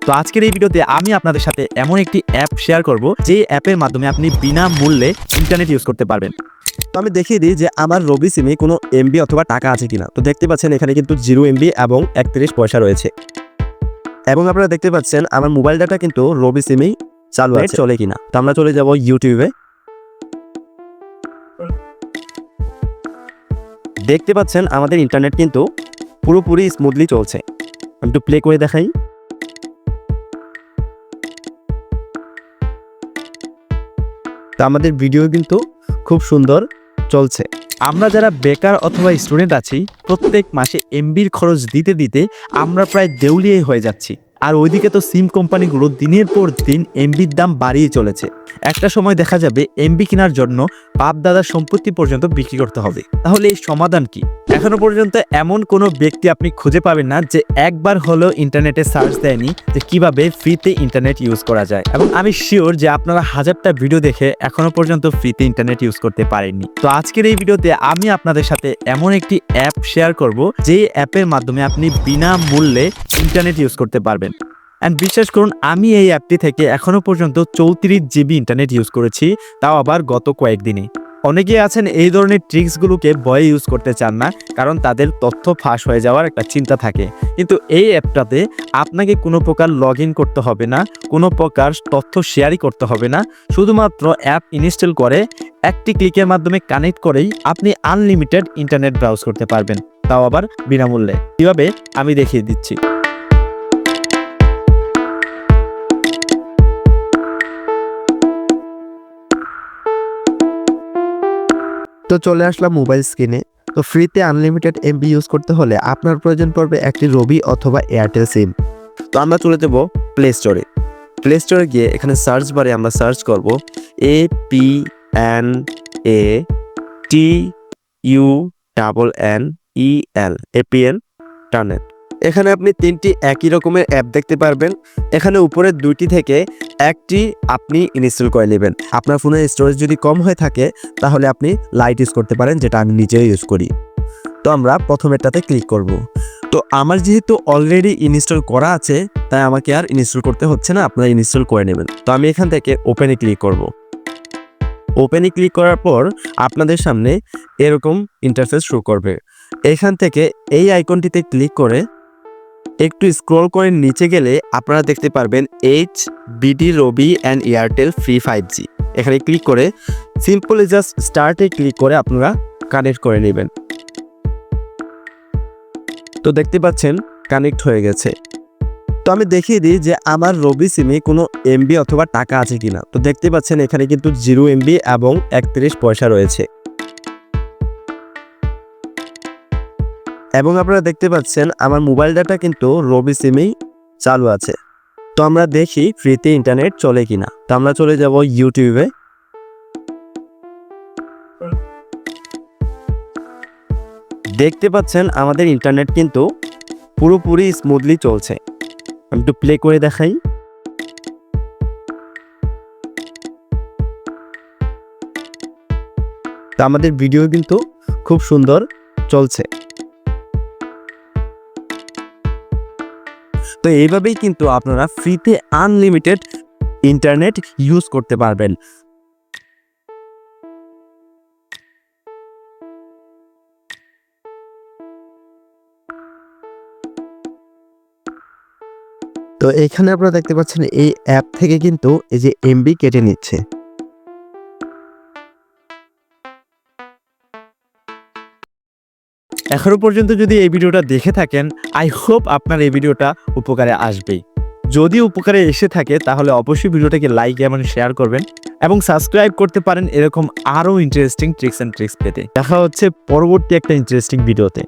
তো আজকের এই ভিডিওতে আমি আপনাদের সাথে এমন একটি অ্যাপ শেয়ার করব যে অ্যাপের মাধ্যমে আপনি বিনামূল্যে ইন্টারনেট ইউজ করতে পারবেন। তো আমি দেখিয়ে দিই যে আমার রবি সিমে কোনো এমবি অথবা টাকা আছে কিনা। তো দেখতে পাচ্ছেন এখানে কিন্তু 0 এমবি এবং 31 পয়সা রয়েছে, এবং আপনারা দেখতে পাচ্ছেন আমার মোবাইল ডাটা কিন্তু রবি সিমেই চালু আছে, চলে কিনা। তো আমরা চলে যাব ইউটিউবে। দেখতে পাচ্ছেন আমাদের ইন্টারনেট কিন্তু পুরোপুরি স্মুথলি চলছে। আমি একটু প্লে করে দেখাই। তো আমাদের ভিডিও কিন্তু খুব সুন্দর চলছে। আমরা যারা বেকার অথবা স্টুডেন্ট আছি, প্রত্যেক মাসে এমবির খরচ দিতে দিতে আমরা প্রায় দেউলিয়াই হয়ে যাচ্ছি। আর ওইদিকে তো সিম কোম্পানিগুলো দিনের পর দিন এমবির দাম বাড়িয়ে চলেছে। একটা সময় দেখা যাবে এমবি কেনার জন্য বাপ দাদার সম্পত্তি পর্যন্ত বিক্রি করতে হবে। তাহলে এই সমাধান কি? এখনো পর্যন্ত এমন কোনো ব্যক্তি আপনি খুঁজে পাবেন না যে একবার হলেও ইন্টারনেটে সার্চ দেয়নি যে কিভাবে ফ্রিতে ইন্টারনেট ইউজ করা যায়। এবং আমি শিওর যে আপনারা হাজারটা ভিডিও দেখে এখনো পর্যন্ত ফ্রিতে ইন্টারনেট ইউজ করতে পারেননি। তো আজকের এই ভিডিওতে আমি আপনাদের সাথে এমন একটি অ্যাপ শেয়ার করব যে অ্যাপের মাধ্যমে আপনি বিনামূল্যে ইন্টারনেট ইউজ করতে পারবেন। অ্যান্ড বিশ্বাস করুন, আমি এই অ্যাপটি থেকে এখনো পর্যন্ত 34 জিবি ইন্টারনেট ইউজ করেছি, তাও আবার গত কয়েকদিনে। অনেকেই আছেন এই ধরনের ট্রিক্সগুলোকে ভয়ে ইউজ করতে চান না, কারণ তাদের তথ্য ফাঁস হয়ে যাওয়ার একটা চিন্তা থাকে। কিন্তু এই অ্যাপটাতে আপনাকে কোনো প্রকার লগ ইন করতে হবে না, কোনো প্রকার তথ্য শেয়ারই করতে হবে না। শুধুমাত্র অ্যাপ ইনস্টল করে একটি ক্লিকের মাধ্যমে কানেক্ট করেই আপনি আনলিমিটেড ইন্টারনেট ব্রাউজ করতে পারবেন, তাও আবার বিনামূল্যে। কীভাবে আমি দেখিয়ে দিচ্ছি। তো চলে আসলাম মোবাইল স্ক্রিনে। তো ফ্রিতে আনলিমিটেড এমবি ইউজ করতে হলে আপনার প্রয়োজন পড়বে একটি রবি অথবা এয়ারটেল সিম। তো আমরা চলে যাব প্লে স্টোরে। প্লে স্টোরে গিয়ে এখানে সার্চ বারে আমরা সার্চ করব APNATUNNEL APN টানেল। এখানে আপনি 3টি একই রকমের অ্যাপ দেখতে পারবেন। এখানে উপরে 2টি থেকে একটি আপনি ইনস্টল করে নেবেন। আপনার ফোনের স্টোরেজ যদি কম হয়ে থাকে তাহলে আপনি লাইট ইউজ করতে পারেন, যেটা আমি নিজেই ইউজ করি। তো আমরা প্রথমেরটাতে ক্লিক করব। তো আমার যেহেতু অলরেডি ইনস্টল করা আছে, তাই আমাকে আর ইনস্টল করতে হচ্ছে না, আপনারা ইনস্টল করে নেবেন। তো আমি এখান থেকে ওপেনে ক্লিক করব। ওপেনে ক্লিক করার পর আপনাদের সামনে এরকম ইন্টারফেস শো করবে। এখান থেকে এই আইকনটিতে ক্লিক করে একটু স্ক্রল করে নিচে গেলে আপনারা দেখতে পারবেন HBD Robi and Airtel free 5G। এখানে ক্লিক করে সিম্পলি জাস্ট স্টার্টে ক্লিক করে আপনারা কানেক্ট করে নেবেন। তো দেখতে পাচ্ছেন কানেক্ট হয়ে গেছে। তো আমি দেখিয়ে দিই যে আমার রবি সিমে কোনো এমবি অথবা টাকা আছে কিনা। তো দেখতে পাচ্ছেন এখানে কিন্তু 0 এমবি এবং 31 পয়সা রয়েছে, এবং আপনারা দেখতে পাচ্ছেন আমার মোবাইল ডাটা কিন্তু রবি সিমেই চালু আছে। তো আমরা দেখি ফ্রিতে ইন্টারনেট চলে কিনা। তো আমরা চলে যাব ইউটিউবে। দেখতে পাচ্ছেন আমাদের ইন্টারনেট কিন্তু পুরোপুরি স্মুথলি চলছে। আমি একটু প্লে করে দেখাই। তো আমাদের ভিডিও কিন্তু খুব সুন্দর চলছে। তো এইভাবেই কিন্তু আপনারা ফ্রিতে আনলিমিটেড ইন্টারনেট ইউজ করতে পারবেন। তো এখানে আপনারা দেখতে পাচ্ছেন এই অ্যাপ থেকে কিন্তু এই যে এমবি কেটে নিচ্ছে। এখনো পর্যন্ত যদি এই ভিডিওটা দেখে থাকেন, আই হোপ আপনার এই ভিডিওটা উপকারে আসবেই। যদি উপকারে এসে থাকে তাহলে অবশ্যই ভিডিওটাকে লাইক এবং শেয়ার করবেন, এবং সাবস্ক্রাইব করতে পারেন এরকম আরও ইন্টারেস্টিং ট্রিক্স অ্যান্ড ট্রিক্স পেতে। দেখা হচ্ছে পরবর্তী একটা ইন্টারেস্টিং ভিডিওতে।